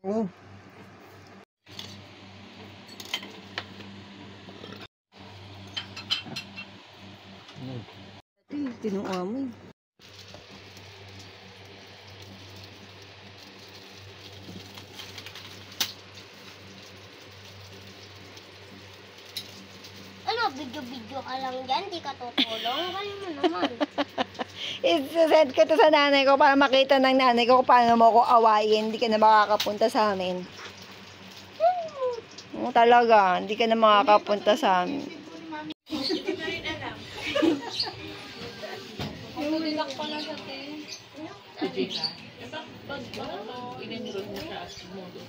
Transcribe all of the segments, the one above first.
Oh. Tinuha mo. Ano, video-video ka lang dyan? Di ka tutulong? Galing mo naman. I-send ko to sa nanay ko para makita ng nanay ko kung paano mo ako awayin. Hindi ka na makakapunta sa amin. Oo, talaga. Hindi ka na makakapunta sa amin. Nilak pa lang sa tin. Pag in-enroll mo siya as model.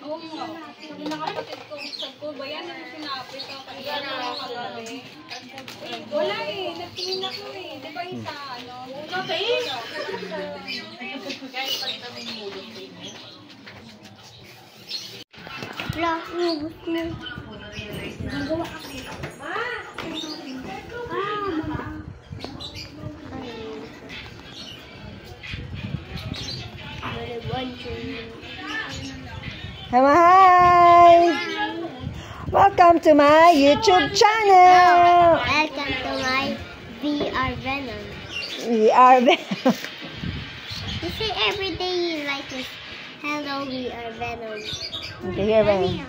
Oo nga. Sabi na kapatid ko, sabi ko, ba yan ang sinabi ka? Kaya na nakagabi. Wala eh. Nagtingin ako eh. Di ba yung sa ano? Okay. Kahit pag kami model din. Wala, nubos mo. Gagawa ka. Hi! Welcome to my YouTube channel! Welcome to my VR Venom. We are You say every day you like this. Hello, we are Venom. Okay, here, Venom.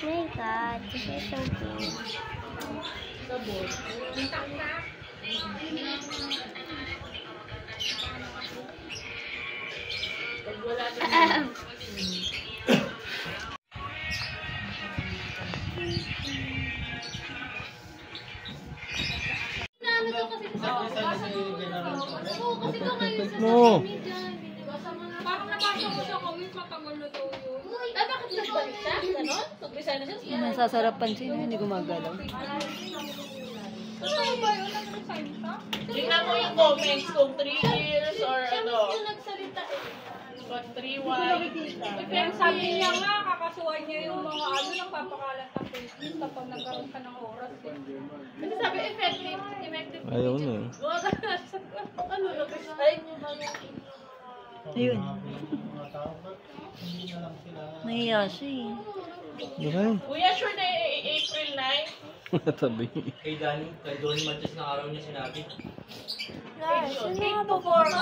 Oh my God, this is so cute. No. Parang nabasa ko sa comment, matagal na daw yun. Ay, bakit nagbalik siya? Ganon? Pag-resign na siya? Nasasarapan siya, hindi gumagalaw. Ano ba yun? Nag-resign siya? Tingnan mo yung comments kung 3 years or ano. Siya nagsalita eh. Pag 3-1. Pero sabi niya nga, kakasuhan niya yung mga ano, nagpapakalat ng Facebook kapag nagkaroon ka ng oras eh. Kasi sabi, effective. Ayaw na eh. Ano, nag-resign niyo ba yung Ayun. Nahiya siya eh. Okay. Kuya, sure na April 9? Natabi. Kay Donnie Manches na araw niya sinabi. Sinabi before.